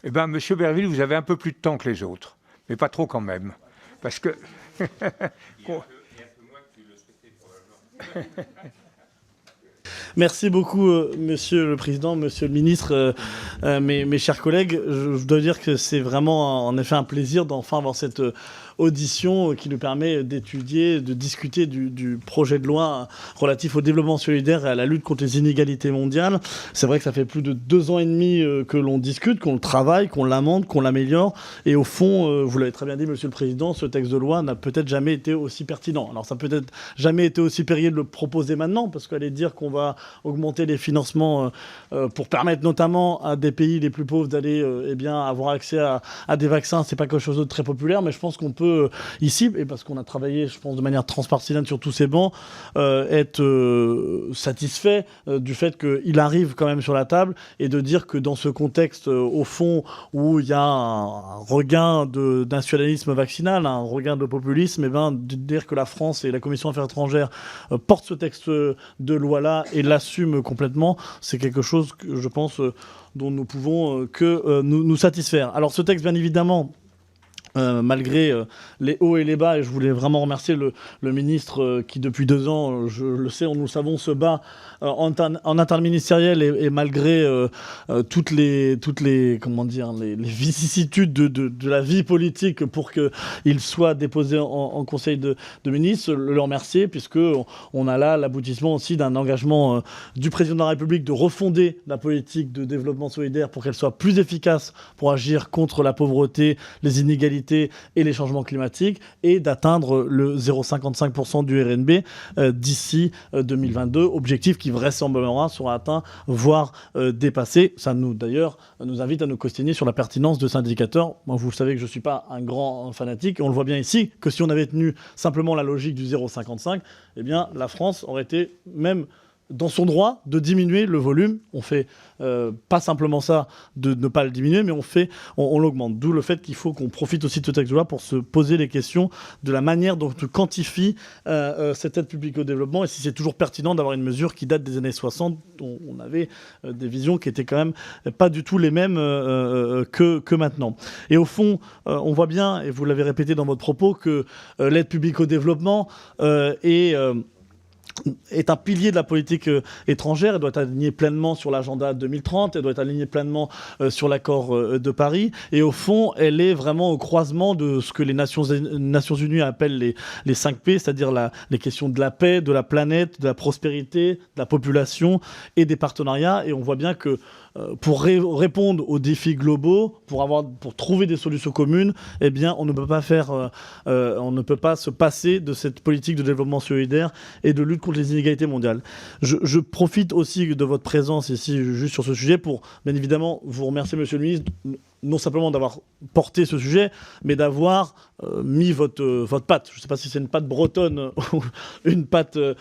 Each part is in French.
Eh bien, Monsieur Berville, vous avez un peu plus de temps que les autres, mais pas trop quand même. Parce que... Et un peu moins que tu le souhaitais probablement. Merci beaucoup, Monsieur le Président, Monsieur le Ministre, mes chers collègues. Je dois dire que c'est vraiment en effet un plaisir d'enfin avoir cette audition qui nous permet d'étudier, de discuter du projet de loi relatif au développement solidaire et à la lutte contre les inégalités mondiales. C'est vrai que ça fait plus de 2 ans et demi que l'on discute, qu'on le travaille, qu'on l'amende, qu'on l'améliore. Et au fond, vous l'avez très bien dit, Monsieur le Président, ce texte de loi n'a peut-être jamais été aussi pertinent. Alors ça n'a peut-être jamais été aussi périlleux de le proposer maintenant, parce qu'aller dire qu'on va augmenter les financements pour permettre notamment à des pays les plus pauvres d'aller avoir accès à des vaccins, c'est pas quelque chose de très populaire, mais je pense qu'on peut ici, et parce qu'on a travaillé, je pense, de manière transpartisane sur tous ces bancs, être satisfait du fait qu'il arrive quand même sur la table et de dire que dans ce contexte, au fond, où il y a un regain de nationalisme vaccinal, un regain de populisme, et de dire que la France et la Commission Affaires étrangères portent ce texte de loi-là et l'assument complètement, c'est quelque chose que je pense dont nous pouvons que nous satisfaire. Alors ce texte, bien évidemment, malgré les hauts et les bas, et je voulais vraiment remercier le ministre qui depuis 2 ans, je le sais, nous le savons, se bat en interministériel et malgré toutes les comment dire, les vicissitudes de la vie politique pour qu'il soit déposé en Conseil de ministres, le remercier, puisque on a là l'aboutissement aussi d'un engagement du président de la République de refonder la politique de développement solidaire pour qu'elle soit plus efficace pour agir contre la pauvreté, les inégalités et les changements climatiques, et d'atteindre le 0,55% du RNB d'ici 2022, objectif qui vraisemblablement sera atteint, voire dépassé. Ça d'ailleurs nous invite à nous questionner sur la pertinence de cet indicateur. Moi, vous savez que je ne suis pas un grand fanatique, et on le voit bien ici, que si on avait tenu simplement la logique du 0,55, eh bien la France aurait été même dans son droit de diminuer le volume. On fait pas simplement ça de ne pas le diminuer, mais on l'augmente. D'où le fait qu'il faut qu'on profite aussi de ce texte de loi pour se poser les questions de la manière dont on quantifie cette aide publique au développement, et si c'est toujours pertinent d'avoir une mesure qui date des années 60, dont on avait des visions qui étaient quand même pas du tout les mêmes que maintenant. Et au fond, on voit bien, et vous l'avez répété dans votre propos, que l'aide publique au développement est un pilier de la politique étrangère. Elle doit être alignée pleinement sur l'agenda 2030, elle doit être alignée pleinement sur l'accord de Paris, et au fond, elle est vraiment au croisement de ce que les Nations Unies appellent les 5 P, c'est-à-dire les questions de la paix, de la planète, de la prospérité, de la population et des partenariats. Et on voit bien que pour répondre aux défis globaux, pour trouver des solutions communes, eh bien, on ne peut pas se passer de cette politique de développement solidaire et de lutte contre les inégalités mondiales. Je profite aussi de votre présence ici, juste sur ce sujet, pour, bien évidemment, vous remercier, Monsieur le Ministre, non simplement d'avoir porté ce sujet, mais d'avoir mis votre patte. Je ne sais pas si c'est une patte bretonne ou une patte de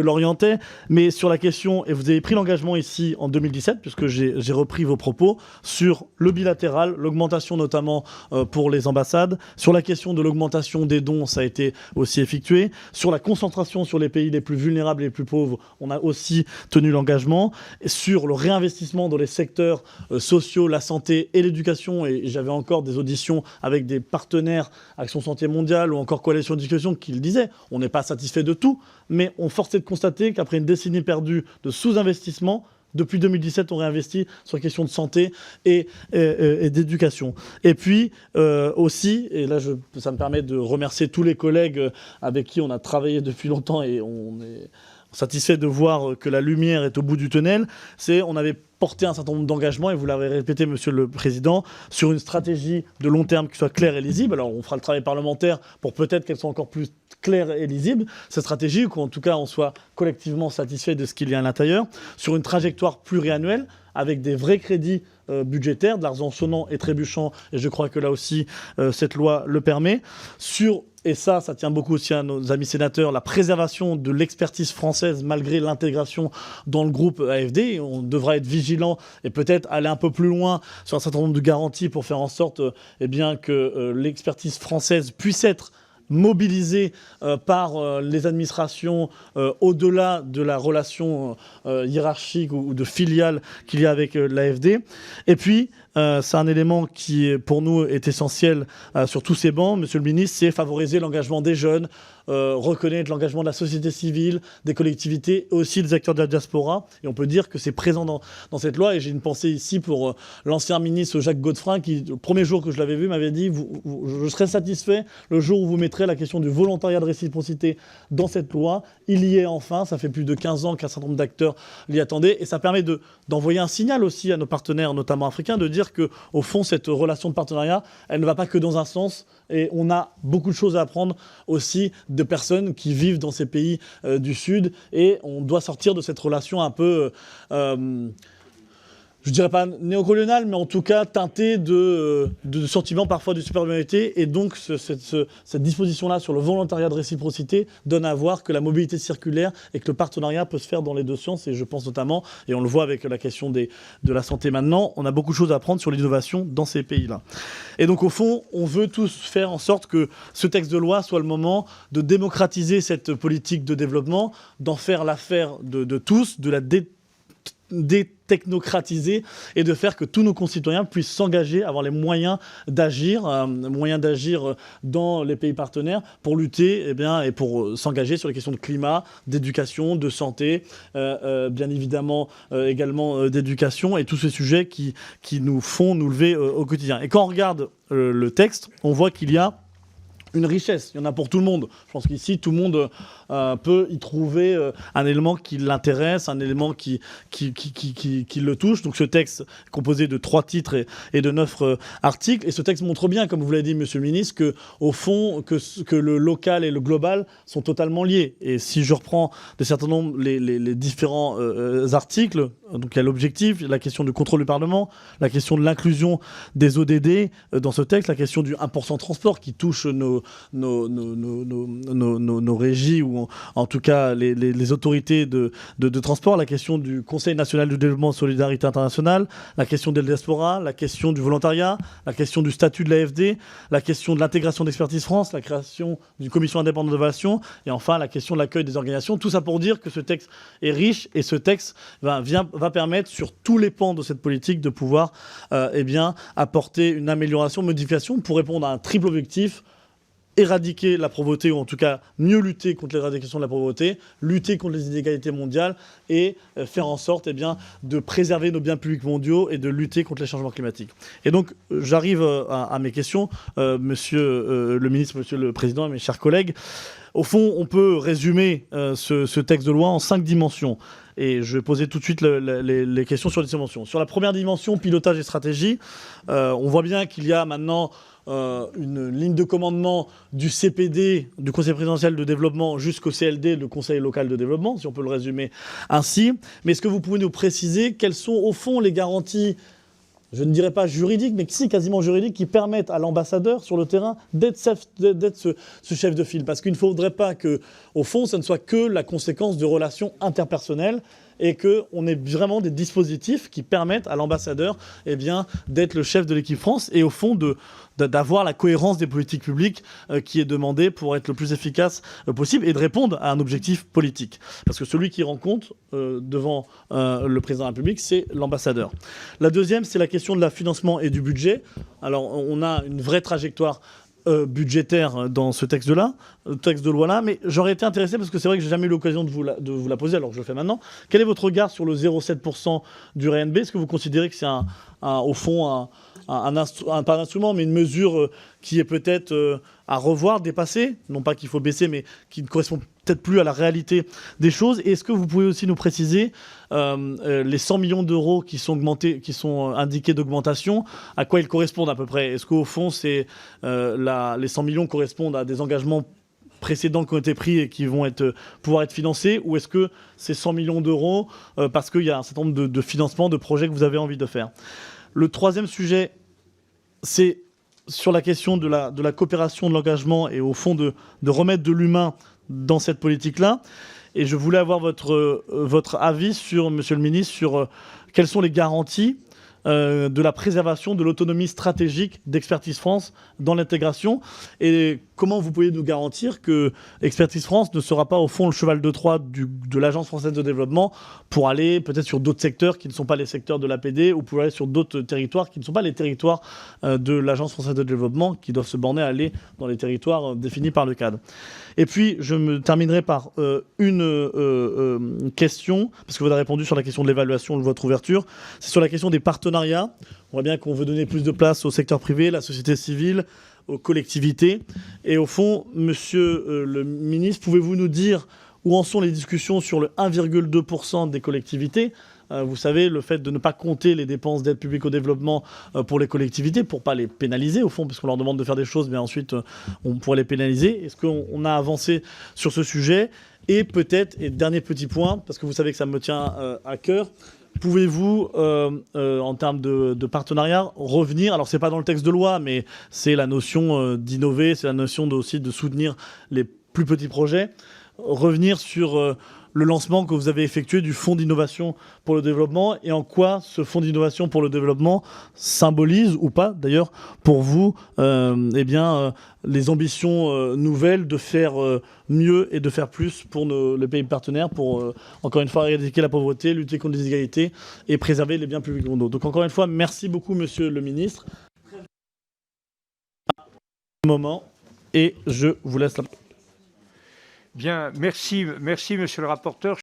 l'orientais, mais sur la question, et vous avez pris l'engagement ici en 2017, puisque j'ai repris vos propos, sur le bilatéral, l'augmentation notamment pour les ambassades, sur la question de l'augmentation des dons, ça a été aussi effectué, sur la concentration sur les pays les plus vulnérables et les plus pauvres, on a aussi tenu l'engagement, et sur le réinvestissement dans les secteurs sociaux, la santé et l'éducation, et j'avais encore des auditions avec des partenaires, Action Santé Mondiale ou encore Coalition d'éducation, qui le disaient, on n'est pas satisfait de tout, mais on forçait de constater qu'après une décennie perdue de sous-investissement, depuis 2017, on réinvestit sur les questions de santé et d'éducation. Et puis aussi, et là ça me permet de remercier tous les collègues avec qui on a travaillé depuis longtemps, et on est satisfait de voir que la lumière est au bout du tunnel, on avait porté un certain nombre d'engagements, et vous l'avez répété, Monsieur le Président, sur une stratégie de long terme qui soit claire et lisible. Alors on fera le travail parlementaire pour peut-être qu'elle soit encore plus claire et lisible, cette stratégie, ou qu'en tout cas on soit collectivement satisfait de ce qu'il y a à l'intérieur, sur une trajectoire pluriannuelle, avec des vrais crédits budgétaires, de l'argent sonnant et trébuchant, et je crois que là aussi cette loi le permet, et ça tient beaucoup aussi à nos amis sénateurs, la préservation de l'expertise française malgré l'intégration dans le groupe AFD. On devra être vigilant et peut-être aller un peu plus loin sur un certain nombre de garanties pour faire en sorte que l'expertise française puisse être mobilisés par les administrations au-delà de la relation hiérarchique ou de filiale qu'il y a avec l'AFD. Et puis, c'est un élément qui, pour nous, est essentiel sur tous ces bancs, Monsieur le Ministre, c'est favoriser l'engagement des jeunes, reconnaître l'engagement de la société civile, des collectivités, aussi des acteurs de la diaspora. Et on peut dire que c'est présent dans cette loi. Et j'ai une pensée ici pour l'ancien ministre Jacques Godefroy, qui, le premier jour que je l'avais vu, m'avait dit je serais satisfait le jour où vous mettrez la question du volontariat de réciprocité dans cette loi. Il y est enfin. Ça fait plus de 15 ans qu'un certain nombre d'acteurs l'y attendaient. Et ça permet d'envoyer un signal aussi à nos partenaires, notamment africains, de dire que, au fond, cette relation de partenariat, elle ne va pas que dans un sens. Et on a beaucoup de choses à apprendre aussi de personnes qui vivent dans ces pays du Sud. Et on doit sortir de cette relation un peu, je dirais pas néocoloniale, mais en tout cas teintée de sentiments parfois de supériorité. Et donc cette disposition-là sur le volontariat de réciprocité donne à voir que la mobilité circulaire et que le partenariat peut se faire dans les deux sens. Et je pense notamment, et on le voit avec la question de la santé maintenant, on a beaucoup de choses à apprendre sur l'innovation dans ces pays-là. Et donc au fond, on veut tous faire en sorte que ce texte de loi soit le moment de démocratiser cette politique de développement, d'en faire l'affaire de tous, de la détechnocratiser et de faire que tous nos concitoyens puissent s'engager, avoir les moyens d'agir dans les pays partenaires pour lutter et pour s'engager sur les questions de climat, d'éducation, de santé, bien évidemment également d'éducation et tous ces sujets qui nous font nous lever au quotidien. Et quand on regarde le texte, on voit qu'il y a une richesse, il y en a pour tout le monde. Je pense qu'ici, tout le monde peut y trouver un élément qui l'intéresse, un élément qui le touche. Donc ce texte est composé de 3 titres et de 9 articles. Et ce texte montre bien, comme vous l'avez dit, Monsieur le Ministre, que, au fond, que le local et le global sont totalement liés. Et si je reprends de certains nombres les différents articles, donc il y a l'objectif, la question du contrôle du Parlement, la question de l'inclusion des ODD dans ce texte, la question du 1% transport qui touche nos régies ou en tout cas les autorités de transport, la question du Conseil national du développement et solidarité internationale, la question de la diaspora, la question du volontariat, la question du statut de l'AFD, la question de l'intégration d'Expertise France, la création d'une commission indépendante d'évaluation et enfin la question de l'accueil des organisations. Tout ça pour dire que ce texte est riche et ce texte va permettre sur tous les pans de cette politique de pouvoir apporter une amélioration, modification pour répondre à un triple objectif: éradiquer la pauvreté, ou en tout cas mieux lutter contre l'éradication de la pauvreté, lutter contre les inégalités mondiales et faire en sorte de préserver nos biens publics mondiaux et de lutter contre les changements climatiques. Et donc j'arrive à mes questions, Monsieur le Ministre, Monsieur le Président et mes chers collègues. Au fond, on peut résumer ce texte de loi en 5 dimensions. Et je vais poser tout de suite les questions sur les dimensions. Sur la première dimension, pilotage et stratégie, on voit bien qu'il y a maintenant une ligne de commandement du CPD, du Conseil présidentiel de développement, jusqu'au CLD, le Conseil local de développement, si on peut le résumer ainsi. Mais est-ce que vous pouvez nous préciser quelles sont au fond les garanties, je ne dirais pas juridiques, mais si quasiment juridiques, qui permettent à l'ambassadeur sur le terrain d'être ce chef de file? Parce qu'il ne faudrait pas que, au fond, ce ne soit que la conséquence de relations interpersonnelles et qu'on ait vraiment des dispositifs qui permettent à l'ambassadeur d'être le chef de l'équipe France et au fond d'avoir la cohérence des politiques publiques qui est demandée pour être le plus efficace possible et de répondre à un objectif politique. Parce que celui qui rend compte devant le président de la République, c'est l'ambassadeur. La deuxième, c'est la question de la financement et du budget. Alors, on a une vraie trajectoire budgétaire dans ce texte de loi-là, mais j'aurais été intéressé, parce que c'est vrai que j'ai jamais eu l'occasion de vous la poser, alors que je le fais maintenant. Quel est votre regard sur le 0,7% du RNB? Est-ce que vous considérez que c'est au fond pas un instrument, mais une mesure qui est peut-être à revoir, dépassée? Non pas qu'il faut baisser, mais qui ne correspond peut-être plus à la réalité des choses. Et est-ce que vous pouvez aussi nous préciser les 100 millions d'euros qui sont indiqués d'augmentation, à quoi ils correspondent à peu près? Est-ce qu'au fond, les 100 millions correspondent à des engagements précédents qui ont été pris et qui vont pouvoir être financés, ou est-ce que c'est 100 millions d'euros parce qu'il y a un certain nombre de financements, de projets que vous avez envie de faire? Le troisième sujet, c'est sur la question de la coopération, de l'engagement et au fond de remettre de l'humain dans cette politique-là. Et je voulais avoir votre avis sur, Monsieur le Ministre, sur quelles sont les garanties de la préservation de l'autonomie stratégique d'Expertise France dans l'intégration et comment vous pouvez nous garantir que Expertise France ne sera pas au fond le cheval de Troie de l'Agence française de développement pour aller peut-être sur d'autres secteurs qui ne sont pas les secteurs de l'APD ou pour aller sur d'autres territoires qui ne sont pas les territoires de l'Agence française de développement qui doivent se borner à aller dans les territoires définis par le cadre. Et puis, je me terminerai par une question, parce que vous avez répondu sur la question de l'évaluation de votre ouverture, c'est sur la question des partenariats. On voit bien qu'on veut donner plus de place au secteur privé, la société civile, aux collectivités. Et au fond, monsieur le ministre, pouvez-vous nous dire où en sont les discussions sur le 1,2% des collectivités ? Vous savez, le fait de ne pas compter les dépenses d'aide publique au développement pour les collectivités, pour ne pas les pénaliser, au fond, parce qu'on leur demande de faire des choses, mais ensuite, on pourrait les pénaliser. Est-ce qu'on a avancé sur ce sujet ? Et peut-être, et dernier petit point, parce que vous savez que ça me tient à cœur, pouvez-vous, en termes de partenariat, revenir, alors c'est pas dans le texte de loi, mais c'est la notion d'innover, c'est la notion aussi de soutenir les plus petits projets, revenir sur le lancement que vous avez effectué du Fonds d'innovation pour le développement et en quoi ce Fonds d'innovation pour le développement symbolise, ou pas d'ailleurs, pour vous, les ambitions nouvelles de faire mieux et de faire plus pour les pays partenaires pour, encore une fois, éradiquer la pauvreté, lutter contre les inégalités et préserver les biens publics mondiaux. Donc encore une fois, merci beaucoup, monsieur le ministre. Moment, et je vous laisse la parole. Bien, merci, monsieur le rapporteur.